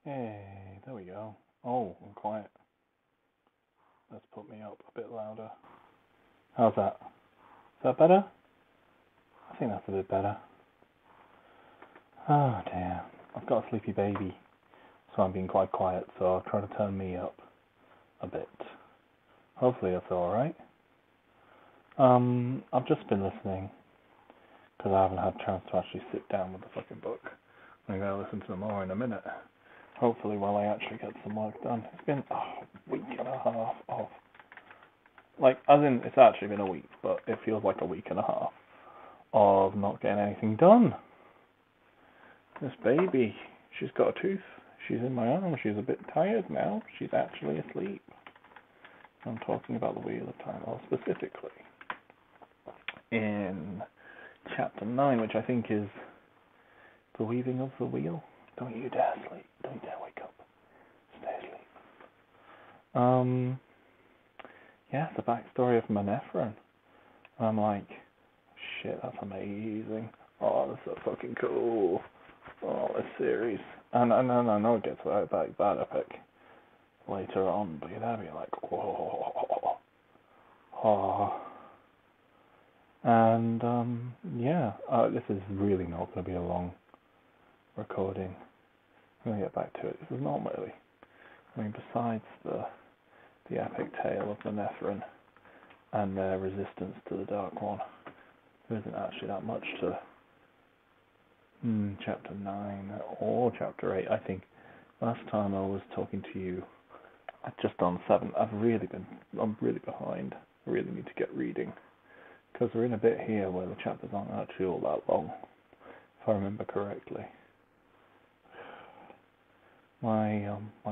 Hey, there we go. Oh, I'm quiet. Let's put me up a bit louder. How's that? Is that better? I think that's a bit better. Oh dear. I've got a sleepy baby, so I'm being quite quiet, so I'll try to turn me up a bit. Hopefully that's alright. I've just been listening, because I haven't had a chance to actually sit down with the fucking book. I'm going to listen to more in a minute. Hopefully while I actually get some work done. It's been a week and a half of, like, as in, it's actually been a week, but it feels like a week and a half of not getting anything done. This baby, she's got a tooth. She's in my arm. She's a bit tired now. She's actually asleep. I'm talking about the Wheel of Time, or specifically in chapter 9, which I think is the weaving of the wheel. Don't you dare sleep. Don't you dare wake up. Stay asleep. Yeah, it's the backstory of Manetheren. And I'm like, shit, that's amazing. Oh, that's so fucking cool. Oh, this series. And I know it gets that epic later on, but you'd have me like, whoa. Oh. And, yeah, this is really not going to be a long recording. I'm going to get back to it. This is not really. I mean, besides the epic tale of Manetheren and their resistance to the Dark One, there isn't actually that much to chapter 9 or chapter 8. I think last time I was talking to you just on 7. I'm really behind. I really need to get reading, because we're in a bit here where the chapters aren't actually all that long, if I remember correctly. My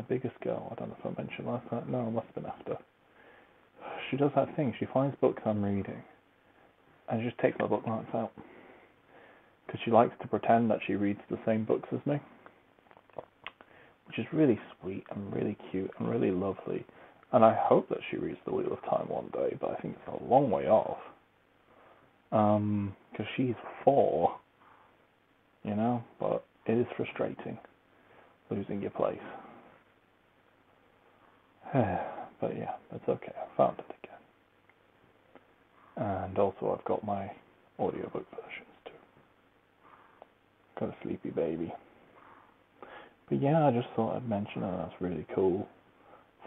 biggest girl, I don't know if I mentioned last night, no, it must have been after. She does that thing, she finds books I'm reading, and she just takes my bookmarks out. Because she likes to pretend that she reads the same books as me, which is really sweet and really cute and really lovely. And I hope that she reads The Wheel of Time one day, but I think it's a long way off. Because she's 4, you know, but it is frustrating losing your place. But yeah, that's okay. I found it again. And also I've got my audiobook versions too. Got a sleepy baby. But yeah, I just thought I'd mention that. That's really cool.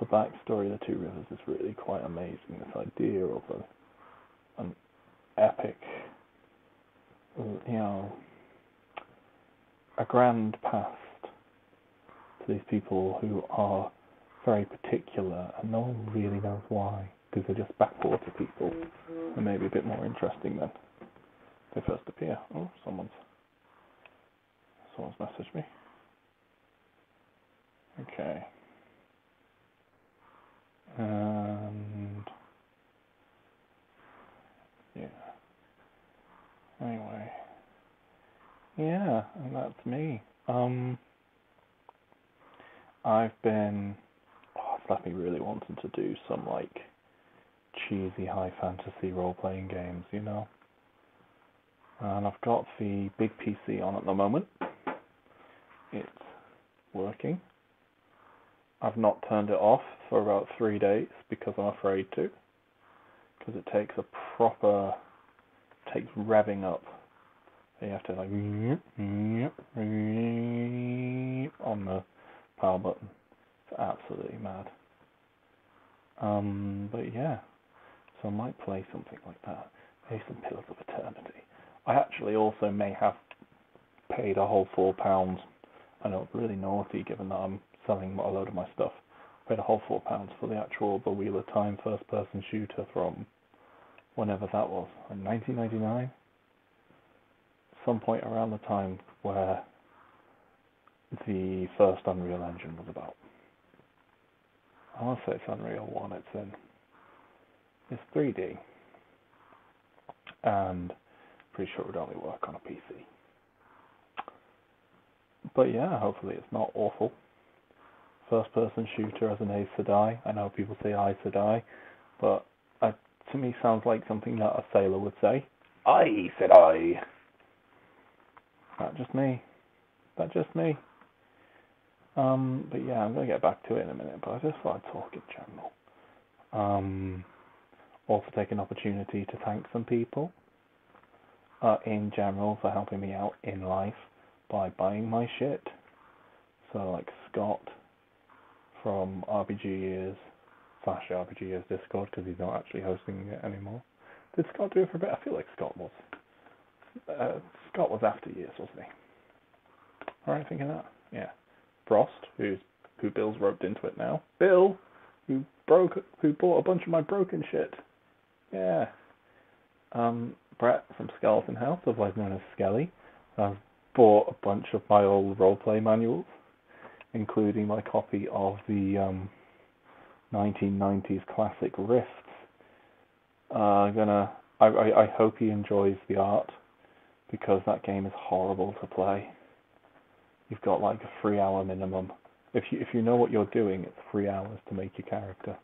The backstory of the Two Rivers is really quite amazing. This idea of an epic, you know, a grand past to these people who are very particular, and no one really knows why, because they're just backwater people, and maybe a bit more interesting than they first appear. Oh, someone's messaged me. Okay. And yeah. Anyway. Yeah, and that's me. I've been it's left me really wanting to do some like cheesy high fantasy role playing games, you know. And I've got the big PC on at the moment. It's working. I've not turned it off for about 3 days because I'm afraid to. Because it takes revving up. You have to like on the power button. It's absolutely mad. But yeah, so I might play something like that. Maybe some Pillars of Eternity. I actually also may have paid a whole £4. I know it's really naughty given that I'm selling a load of my stuff. I paid a whole £4 for the actual The Wheel of Time first-person shooter from whenever that was, in 1999? Some point around the time where the first Unreal Engine was about. I want to say it's Unreal 1 it's in. It's 3D. And pretty sure it would only work on a PC. But yeah, hopefully it's not awful. First person shooter as an Aes Sedai. I know people say Aes Sedai, but to me sounds like something that a sailor would say. Aes Sedai. That just me. But yeah, I'm gonna get back to it in a minute. But I just thought I'd talk in general. Also take an opportunity to thank some people, in general, for helping me out in life by buying my shit. So like Scott from RPG Years / RPG Years Discord, because he's not actually hosting it anymore. Did Scott do it for a bit? I feel like Scott was. Scott was after Years, wasn't he? Alright, thinking that? Yeah. Frost, who Bill's roped into it now. Bill, who bought a bunch of my broken shit. Yeah. Brett from Skeleton House, otherwise known as Skelly, bought a bunch of my old roleplay manuals, including my copy of the 1990s classic Rifts. I hope he enjoys the art, because that game is horrible to play. You've got like a 3-hour minimum. If you know what you're doing, it's 3 hours to make your character.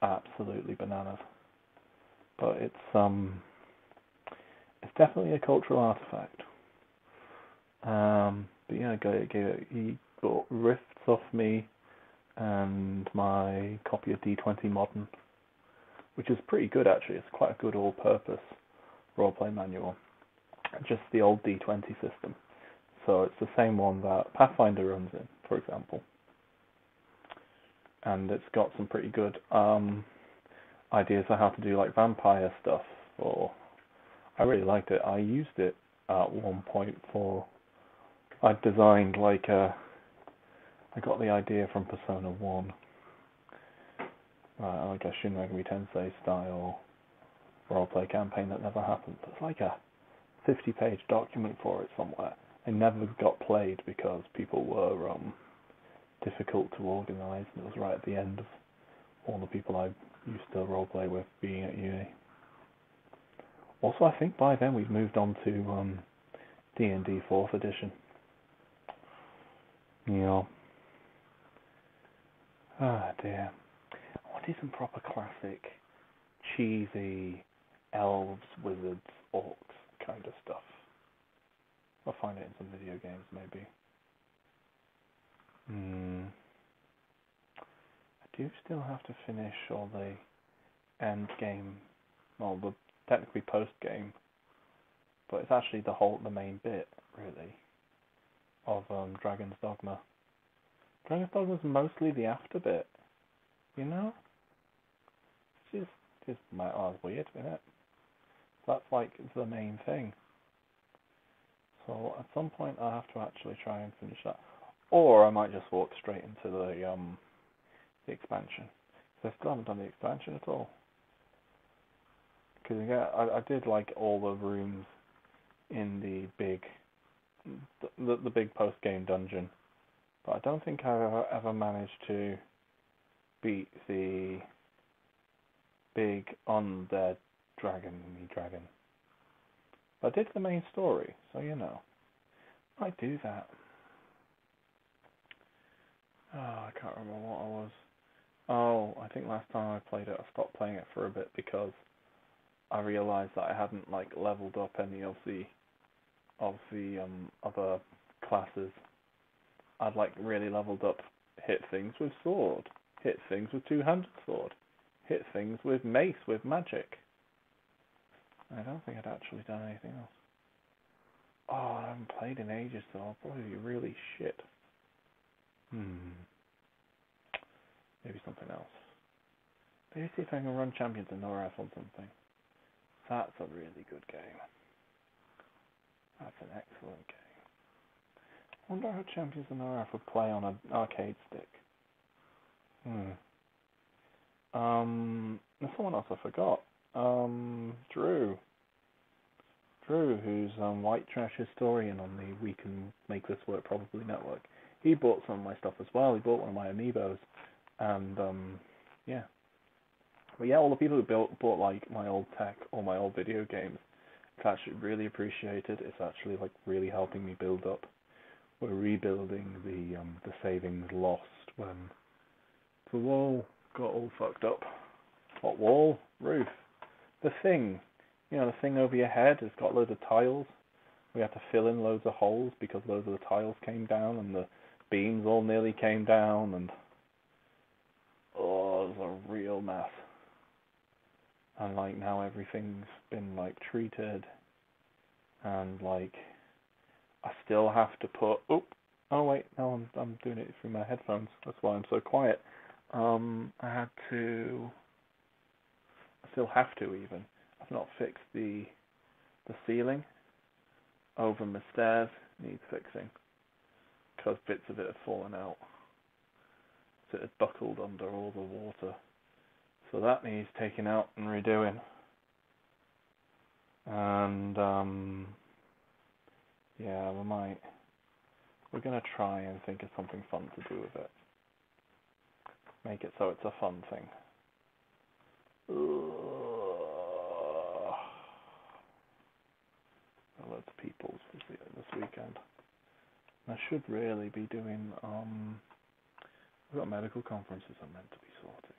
Absolutely bananas. But it's definitely a cultural artifact. But yeah, he bought Rifts off me and my copy of D20 Modern, which is pretty good actually. It's quite a good all-purpose roleplay manual. Just the old D20 system. So it's the same one that Pathfinder runs in, for example. And it's got some pretty good ideas on how to do like vampire stuff. I really liked it. I used it at one point I designed like I got the idea from Persona 1. Like a Shin Megami Tensei style roleplay campaign that never happened. There's like a 50-page document for it somewhere. It never got played because people were difficult to organise, and it was right at the end of all the people I used to roleplay with being at uni. Also, I think by then we'd moved on to D&D 4th edition. Yeah. Ah, dear. I wanted some proper classic, cheesy elves, wizards, orcs kind of stuff. I'll find it in some video games, maybe. I do still have to finish all the end game, well, the technically post game, but it's actually the main bit, really, of Dragon's Dogma. Dragon's Dogma is mostly the after bit, you know? It's weird, isn't it? That's like the main thing. So at some point I'll have to actually try and finish that. Or I might just walk straight into the expansion. So I still haven't done the expansion at all. Because again, I did like all the rooms in the big post-game dungeon. But I don't think I ever managed to beat the big undead dragon. But I did the main story, so you know. I might do that. Oh, I can't remember what I was. Oh, I think last time I played it, I stopped playing it for a bit because I realised that I hadn't like leveled up any of the other classes. I'd like really leveled up hit things with sword, hit things with two-handed sword, hit things with mace with magic. I don't think I'd actually done anything else. Oh, I haven't played in ages, so I'll probably be really shit. Maybe something else. Maybe see if I can run Champions of Norrath on something. That's a really good game. That's an excellent game. I wonder how Champions of Norrath would play on an arcade stick. There's someone else I forgot. Drew, who's White Trash Historian on the We Can Make This Work Probably network. He bought some of my stuff as well. He bought one of my amiibos, and yeah. But yeah, all the people who bought like my old tech or my old video games, it's actually really appreciated. It's actually like really helping me build up. We're rebuilding the savings lost when the wall got all fucked up. What wall? Roof. The thing. You know, the thing over your head has got loads of tiles. We had to fill in loads of holes because loads of the tiles came down and the beams all nearly came down, and it was a real mess. And like now everything's been like treated, and like I still have to put. Oh wait, no, I'm doing it through my headphones. That's why I'm so quiet. I had to. I still have to even. I've not fixed the ceiling over my stairs. Needs fixing because bits of it had fallen out. So it had buckled under all the water. So that needs taking out and redoing. And yeah, we're gonna try and think of something fun to do with it. Make it so it's a fun thing. Loads of people this weekend. I should really be doing. We've got medical conferences I'm meant to be sorting.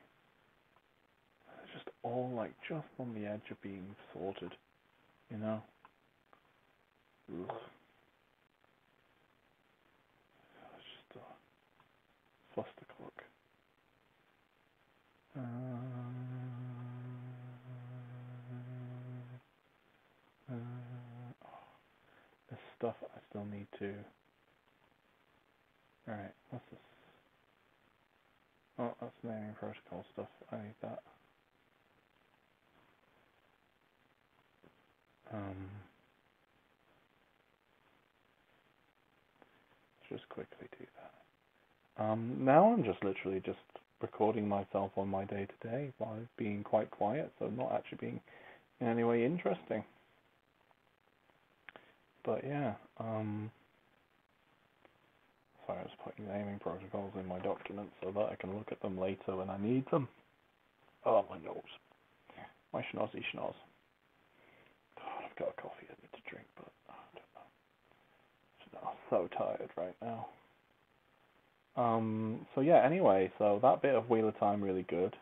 It's just all like just on the edge of being sorted, you know. Ugh. It's just clusterclock. This stuff I still need to. Alright, what's this? Oh, that's naming protocol stuff. I need that. Just quickly do that. Now I'm just literally just recording myself on my day to day while being quite quiet, so not actually being in any way interesting. But yeah, sorry, I was putting naming protocols in my documents so that I can look at them later when I need them. Oh, my nose. My schnozzy schnoz. God, I've got a coffee I need to drink, but I don't know. I'm so tired right now. So yeah, anyway, so that bit of Wheel of Time really good.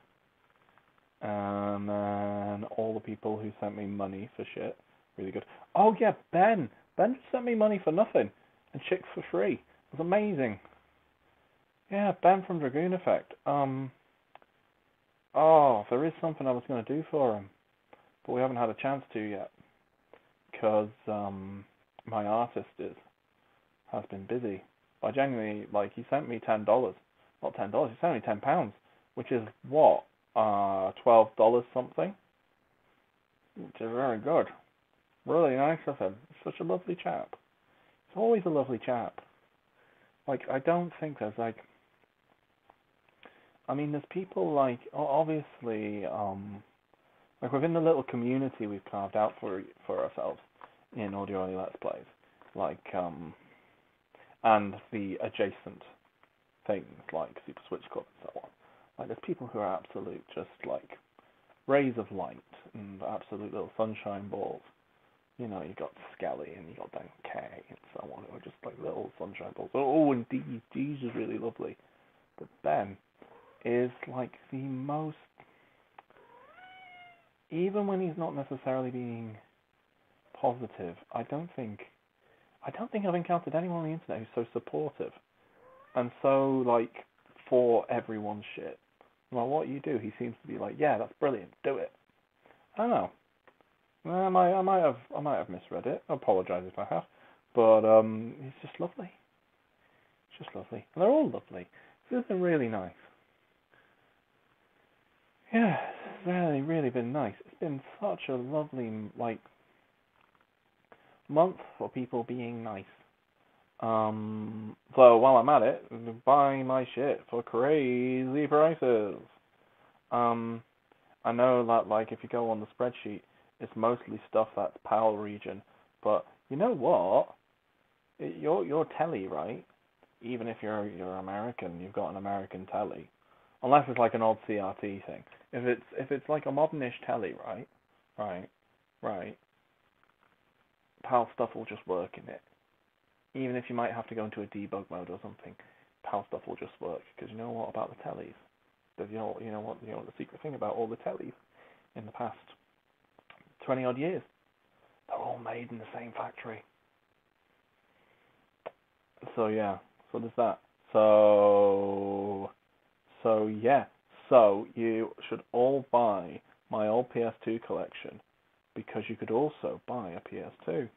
And then all the people who sent me money for shit, really good. Oh yeah, Ben just sent me money for nothing and chicks for free. It was amazing. Yeah, Ben from Dragoon Effect. There is something I was going to do for him, but we haven't had a chance to yet because my artist has been busy. I genuinely, like, he sent me $10. Not $10, he sent me £10, which is what? $12 something? Which is very good. Really nice of him. Such a lovely chap. He's always a lovely chap. Like, I don't think there's, like... I mean, there's people, like, obviously, like, within the little community we've carved out for ourselves in Audio Only Let's Plays, like, and the adjacent things like Super Switch Club and so on. Like, there's people who are absolute, just like rays of light and absolute little sunshine balls. You know, you got Skelly and you got Dan K and so on, who are just like little sunshine balls. Oh, and Dee's is really lovely. But Ben is like the most, even when he's not necessarily being positive, I don't think I've encountered anyone on the internet who's so supportive and so like for everyone's shit. No matter what you do, he seems to be like, yeah, that's brilliant, do it. I don't know. I might have misread it. I apologise if I have, but he's just lovely. It's just lovely, and they're all lovely. This has been really nice. Yeah, it's really, really been nice. It's been such a lovely like month for people being nice. So while I'm at it, buy my shit for crazy prices. I know that like if you go on the spreadsheet, it's mostly stuff that's PAL region, but you know what? Your telly, right? Even if you're American, you've got an American telly, unless it's like an old CRT thing. If it's like a modernish telly, right, PAL stuff will just work in it. Even if you might have to go into a debug mode or something, PAL stuff will just work. Because you know what about the tellies? You know what the secret thing about all the tellies in the past 20 odd years? They're all made in the same factory. So yeah, so there's that. Yeah. So you should all buy my old PS2 collection because you could also buy a PS2.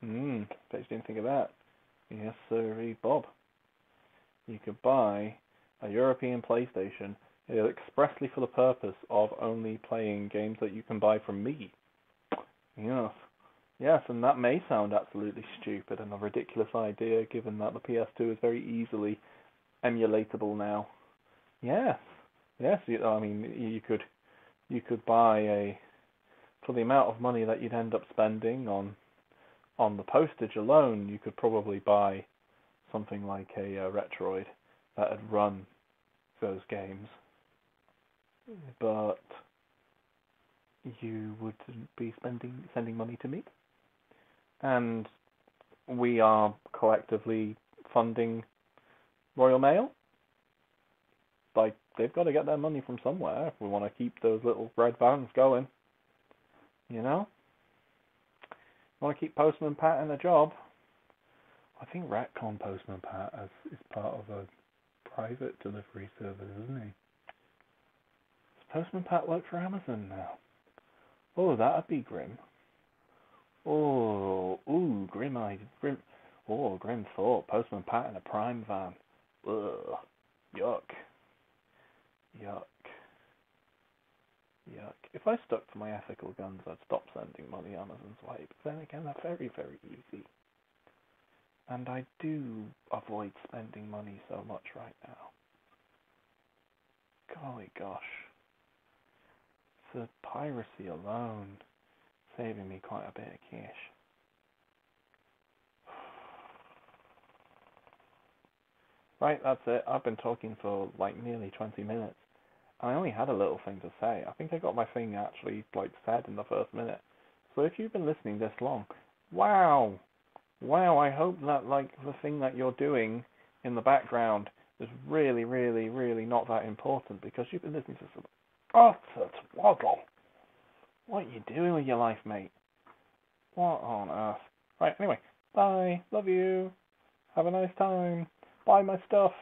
Bet you didn't think of that. Yes, sir, Bob. You could buy a European PlayStation expressly for the purpose of only playing games that you can buy from me. Yes. Yes, and that may sound absolutely stupid and a ridiculous idea given that the PS2 is very easily emulatable now. Yes. Yes, I mean you could buy for the amount of money that you'd end up spending on the postage alone, you could probably buy something like a Retroid that had run those games. But you wouldn't be sending money to me. And we are collectively funding Royal Mail. Like, they've got to get their money from somewhere if we want to keep those little red vans going. You know? Want to keep Postman Pat in a job? I think Ratcon Postman Pat is part of a private delivery service, isn't he? Does Postman Pat work for Amazon now? Oh, that'd be grim. Oh, ooh, grim. Oh, grim thought. Postman Pat in a Prime van. Ugh, yuck, yuck, yuck. If I stuck to my ethical guns, I'd stop sending money Amazon's way. But then again, they're very, very easy. And I do avoid spending money so much right now. Golly gosh. The piracy alone saving me quite a bit of cash. Right, that's it. I've been talking for like nearly 20 minutes. I only had a little thing to say. I think I got my thing actually said in the first minute. So if you've been listening this long, wow. Wow, I hope that the thing that you're doing in the background is really, really, really not that important because you've been listening to some utter twaddle. What are you doing with your life, mate? What on earth? Right, anyway, bye. Love you. Have a nice time. Buy my stuff.